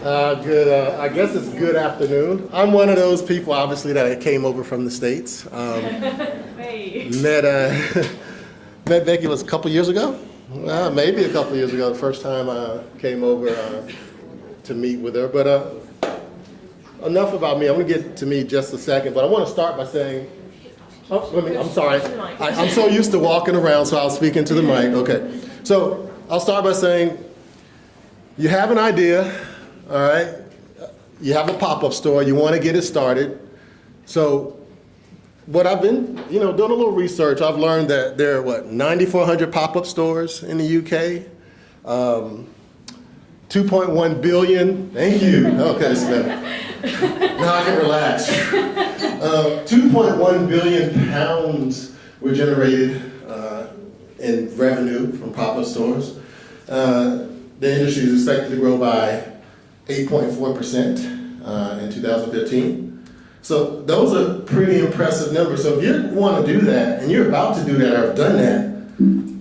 I guess it's good afternoon. I'm one of those people, obviously, that came over from the States. Hey. Met Becky was a couple years ago? Maybe a couple years ago, the first time I came over to meet with her. But enough about me. I'm going to get to me just a second, but I want to start by saying, I'm sorry. I'm so used to walking around, so I'll speak into the mic. Okay. So I'll start by saying, you have an idea, all right? You have a pop-up store. You want to get it started. So what I've been, doing a little research, I've learned that there are, 9,400 pop-up stores in the UK. 2.1 billion, thank you. Okay, it's better. Now I can relax. 2.1 billion pounds were generated in revenue from pop-up stores. The industry is expected to grow by 8.4% in 2015. So those are pretty impressive numbers. So if you want to do that, and you're about to do that or have done that,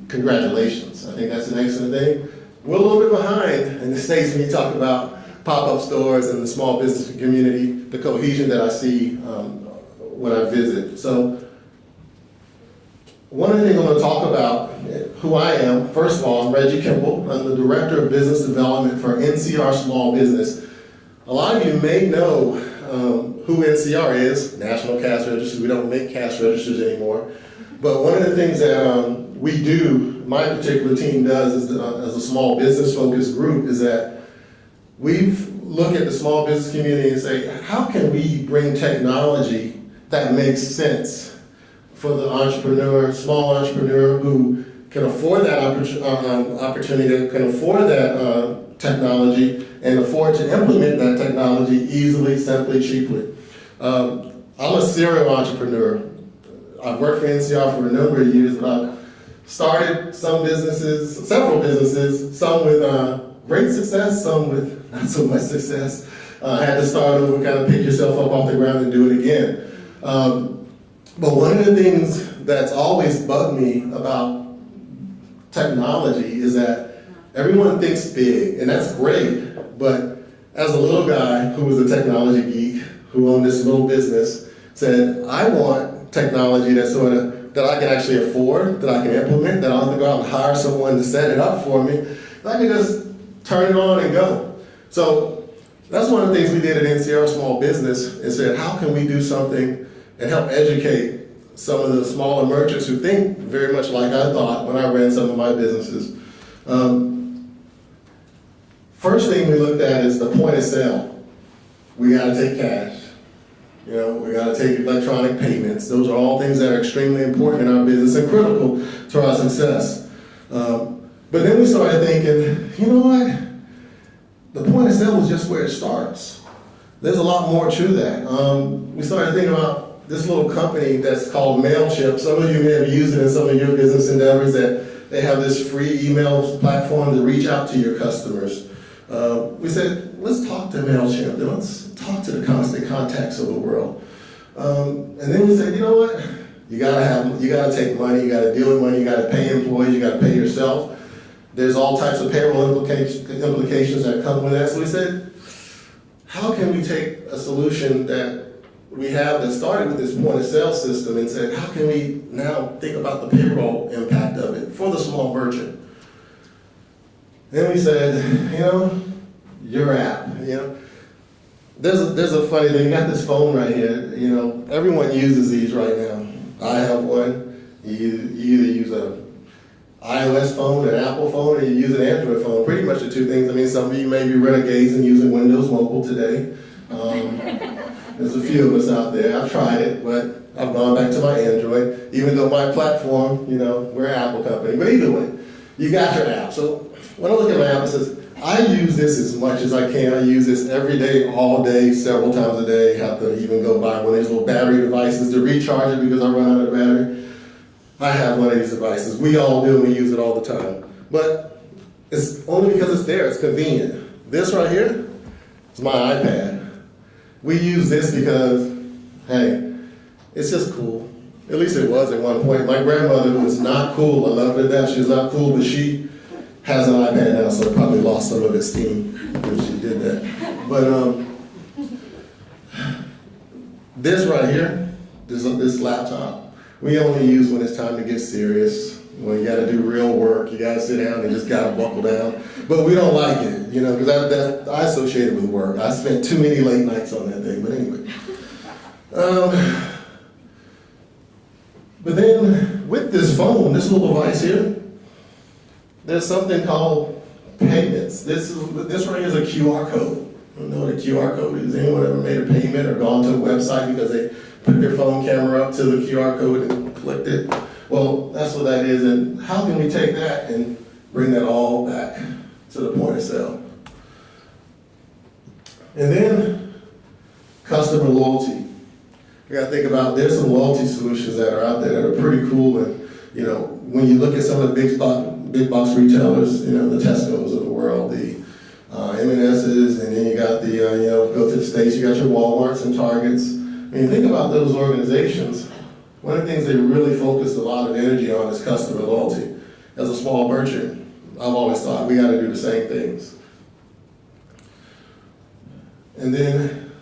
congratulations. I think that's an excellent thing. We're a little bit behind in the States when you talk about pop-up stores and the small business community, the cohesion that I see when I visit. So one of the things I'm going to talk about, who I am. First of all, I'm Reggie Kimble. I'm the Director of Business Development for NCR Small Business. A lot of you may know who NCR is, National Cash Registers. We don't make cash registers anymore. But one of the things that we do, my particular team does as a small business focused group, is that we've looked at the small business community and say, how can we bring technology that makes sense for the entrepreneur, small entrepreneur who can afford that opportunity, can afford that technology, and afford to implement that technology easily, simply, cheaply. I'm a serial entrepreneur. I've worked for NCR for a number of years, but I've started several businesses, some with great success, some with not so much success. I had to start over, kind of pick yourself up off the ground and do it again. But one of the things that's always bugged me about technology is that everyone thinks big, and that's great, but as a little guy who was a technology geek, who owned this little business, said, I want technology that I can actually afford, that I can implement, that I don't have to go out and hire someone to set it up for me, that I can just turn it on and go. So that's one of the things we did at NCR Small Business, and said, how can we do something and help educate some of the smaller merchants who think very much like I thought when I ran some of my businesses. First thing we looked at is the point of sale. We got to take cash. We got to take electronic payments. Those are all things that are extremely important in our business and critical to our success. But then we started thinking, you know what? The point of sale is just where it starts. There's a lot more to that. We started thinking about this little company that's called MailChimp. Some of you may have used it in some of your business endeavors, that they have this free email platform to reach out to your customers. We said, let's talk to MailChimp, and let's talk to the constant contacts of the world. And then we said, you know what? You gotta take money, you gotta deal with money, you gotta pay employees, you gotta pay yourself. There's all types of payroll implications that come with that. So we said, how can we take a solution that we have that started with this point of sale system and said, how can we now think about the payroll impact of it for the small merchant? Then we said, your app, there's a funny thing. You got this phone right here, everyone uses these right now. I have one. You either use an iOS phone, an Apple phone, or you use an Android phone. Pretty much the two things. I mean, some of you may be renegades and using Windows Mobile today. There's a few of us out there. I've tried it, but I've gone back to my Android, even though my platform, we're an Apple company. But either way, you got your app. So when I look at my app, it says, I use this as much as I can. I use this every day, all day, several times a day. Have to even go buy one of these little battery devices to recharge it because I run out of battery. I have one of these devices. We all do, and we use it all the time. But it's only because it's there. It's convenient. This right here is my iPad. We use this because, hey, it's just cool. At least it was at one point. My grandmother was not cool. I love her to death. She's not cool, but she has an iPad now, so it probably lost some of its steam when she did that. But this right here, this laptop, we only use when it's time to get serious. When you gotta do real work, you gotta sit down and just gotta buckle down. But we don't like it, you know, because I associate it with work. I spent too many late nights on that thing, but anyway. But then with this phone, this little device here, there's something called payments. This right here is a QR code. I don't know what a QR code is. Anyone ever made a payment or gone to a website because they put their phone camera up to the QR code and clicked it? Well, that's what that is. And how can we take that and bring that all back to the point of sale? And then customer loyalty. You gotta think about, there's some loyalty solutions that are out there that are pretty cool. And you know, when you look at some of the big box retailers, you know, the Tesco's of the world, the M&S's, and then you got the, you know, go to the States, you got your Walmarts and Targets. When you think about those organizations, one of the things they really focus a lot of energy on is customer loyalty. As a small merchant, I've always thought we gotta do the same things. And then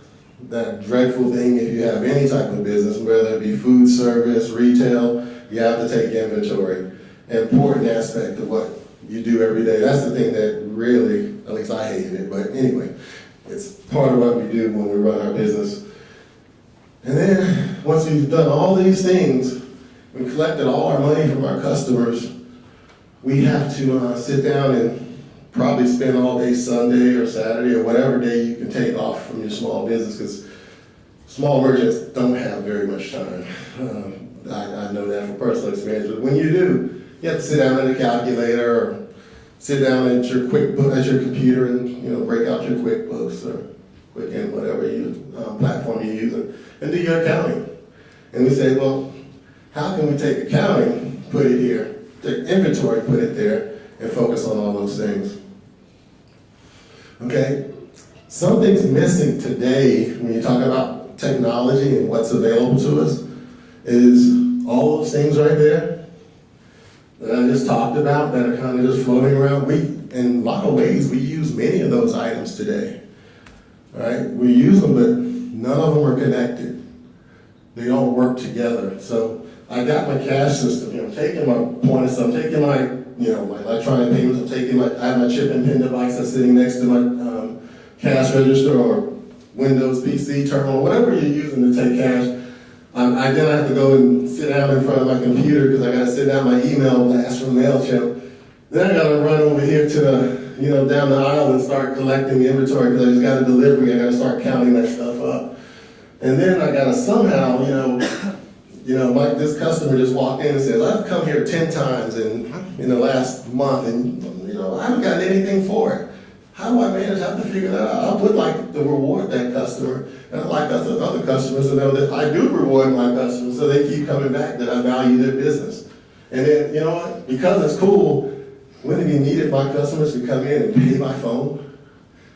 that dreadful thing, if you have any type of business, whether it be food service, retail, you have to take inventory. An important aspect of what you do every day. That's the thing that really, at least I hated it, but anyway, it's part of what we do when we run our business. And then, once we've done all these things, we collected all our money from our customers, we have to sit down and probably spend all day Sunday or Saturday or whatever day you can take off from your small business, because small merchants don't have very much time. I know that from personal experience, but when you do, you have to sit down at a calculator or sit down at your computer and, you know, break out your QuickBooks or Quicken, whatever platform you use, and do your accounting. And we say, well, how can we take accounting, put it here, take inventory, put it there, and focus on all those things? Okay, something's missing today when you talk about technology and what's available to us is all those things right there that I just talked about that are kind of just floating around. In a lot of ways, we use many of those items today. All right, we use them, but none of them are connected. They don't work together. So I got my cash system, you know, taking my point of sale, I'm taking my, you know, my electronic payments, I have my chip and pin device that's sitting next to my cash register or Windows PC terminal, whatever you're using to take cash. I then have to go and sit down in front of my computer because I got to sit down my email blast from MailChimp. Then I got to run over here to the, you know, down the aisle and start collecting the inventory because I just got a delivery. I got to start counting that stuff up. And then I got to somehow, like this customer just walked in and says, I've come here 10 times in the last month and, you know, I haven't gotten anything for it. How do I manage? I have to figure that out. I would like to reward that customer, and I'd like other customers to know that I do reward my customers so they keep coming back, that I value their business. And then, you know what, because it's cool, when it be needed, my customers to come in and pay by phone.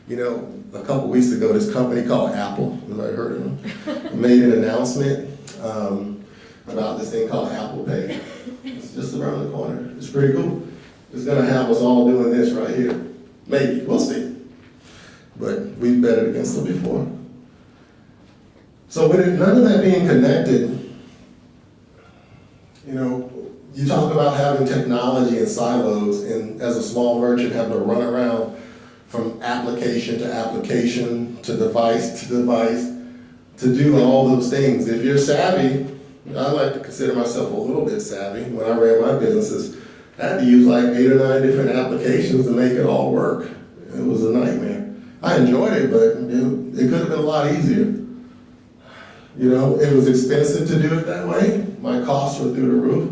You know, a couple weeks ago, this company called Apple, you might have heard of them, made an announcement about this thing called Apple Pay. It's just around the corner. It's pretty cool. It's gonna have us all doing this right here. Maybe, we'll see. But we've betted against them before. So with none of that being connected, you know, you talk about having technology in silos, and as a small merchant having to run around from application to application to device to device to do all those things. If you're savvy, I like to consider myself a little bit savvy. When I ran my businesses, I had to use like 8 or 9 different applications to make it all work. It was a nightmare. I enjoyed it, but it could have been a lot easier. You know, it was expensive to do it that way. My costs were through the roof.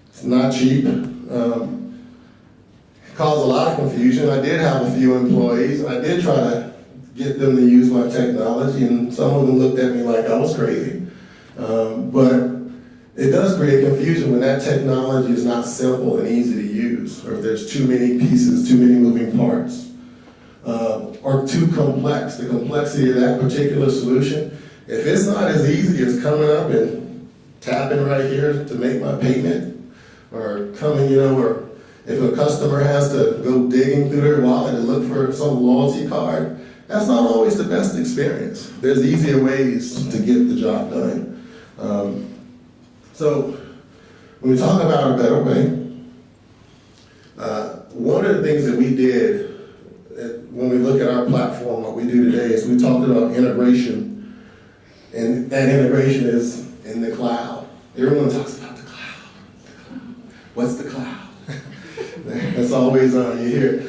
It's not cheap. It caused a lot of confusion. I did have a few employees. I did try to get them to use my technology, and some of them looked at me like I was crazy. But it does create confusion when that technology is not simple and easy to use, or if there's too many pieces, too many moving parts, or too complex. The complexity of that particular solution, if it's not as easy as coming up and tapping right here to make my payment, or coming, or if a customer has to go digging through their wallet and look for some loyalty card, That's not always the best experience. There's easier ways to get the job done. So when we talk about a better way, one of the things that we did when we look at our platform, what we do today is we talked about integration, and that integration is in the cloud. Everyone talks about the cloud. What's the cloud? That's always on. You hear,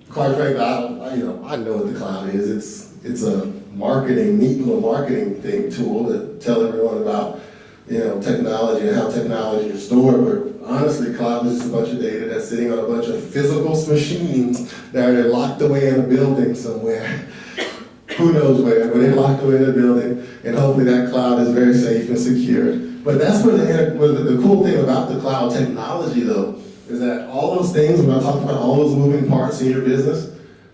quite frankly, I know what the cloud is. It's a neat little marketing tool to tell everyone about, technology and how technology is stored. But honestly, cloud is just a bunch of data that's sitting on a bunch of physical machines that are locked away in a building somewhere. Who knows where, but they're locked away in a building, and hopefully that cloud is very safe and secure. But that's where the cool thing about the cloud technology, though, is that all those things, when I talk about all those moving parts in your business,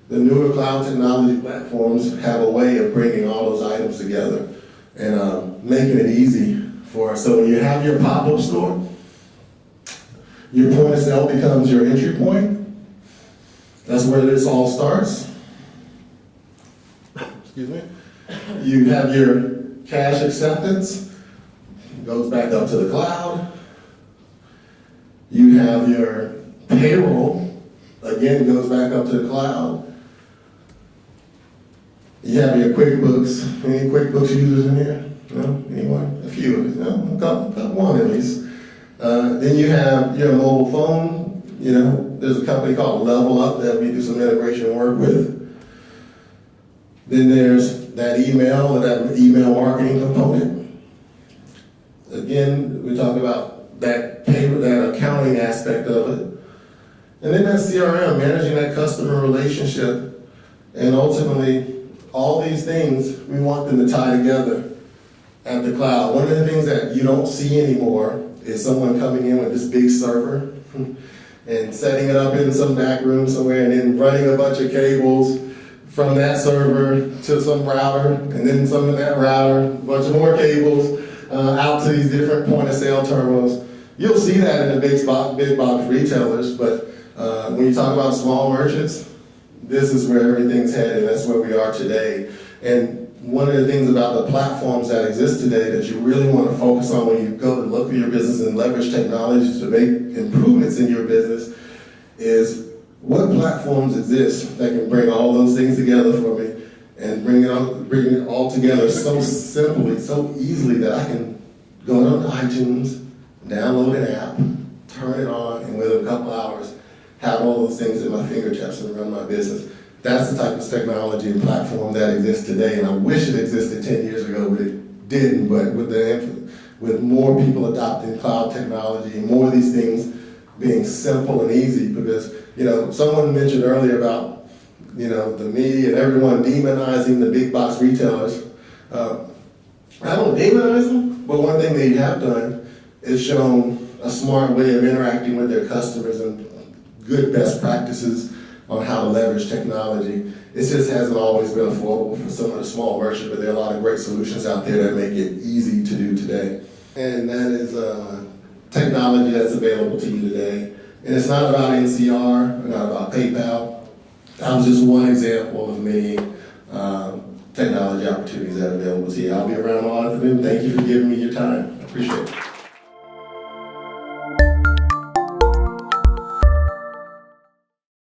the newer cloud technology platforms have a way of bringing all those items together and making it easy for us. So when you have your pop-up store, your point of sale becomes your entry point. That's where this all starts. Excuse me. You have your cash acceptance, goes back up to the cloud. You have your payroll, again, goes back up to the cloud. You have your QuickBooks. Any QuickBooks users in here? No? Anyone? A few of you? No? Got one at least. Then you have your mobile phone. There's a company called Level Up that we do some integration work with. Then there's that email marketing component. Again, we talk about that accounting aspect of it. And then that CRM, managing that customer relationship. And ultimately, all these things, we want them to tie together at the cloud. One of the things that you don't see anymore is someone coming in with this big server and setting it up in some back room somewhere and then running a bunch of cables from that server to some router, and then some of that router, a bunch of more cables out to these different point of sale terminals. You'll see that in the big box retailers, but when you talk about small merchants, this is where everything's headed. That's where we are today. And one of the things about the platforms that exist today that you really want to focus on when you go to look at your business and leverage technology to make improvements in your business is what platforms exist that can bring all those things together for me and bring it all together so simply, so easily that I can go on iTunes, download an app, turn it on, and within a couple hours, have all those things at my fingertips and run my business. That's the type of technology and platform that exists today, and I wish it existed 10 years ago, but it didn't. But with more people adopting cloud technology and more of these things being simple and easy, because someone mentioned earlier about the media and everyone demonizing the big box retailers. I don't demonize them, but one thing they have done is shown a smart way of interacting with their customers and good best practices on how to leverage technology. It just hasn't always been affordable for some of the small merchants, but there are a lot of great solutions out there that make it easy to do today. And that is technology that's available to you today. And it's not about NCR, not about PayPal. That was just one example of many technology opportunities that are available to you. I'll be around all afternoon. Thank you for giving me your time. I appreciate it.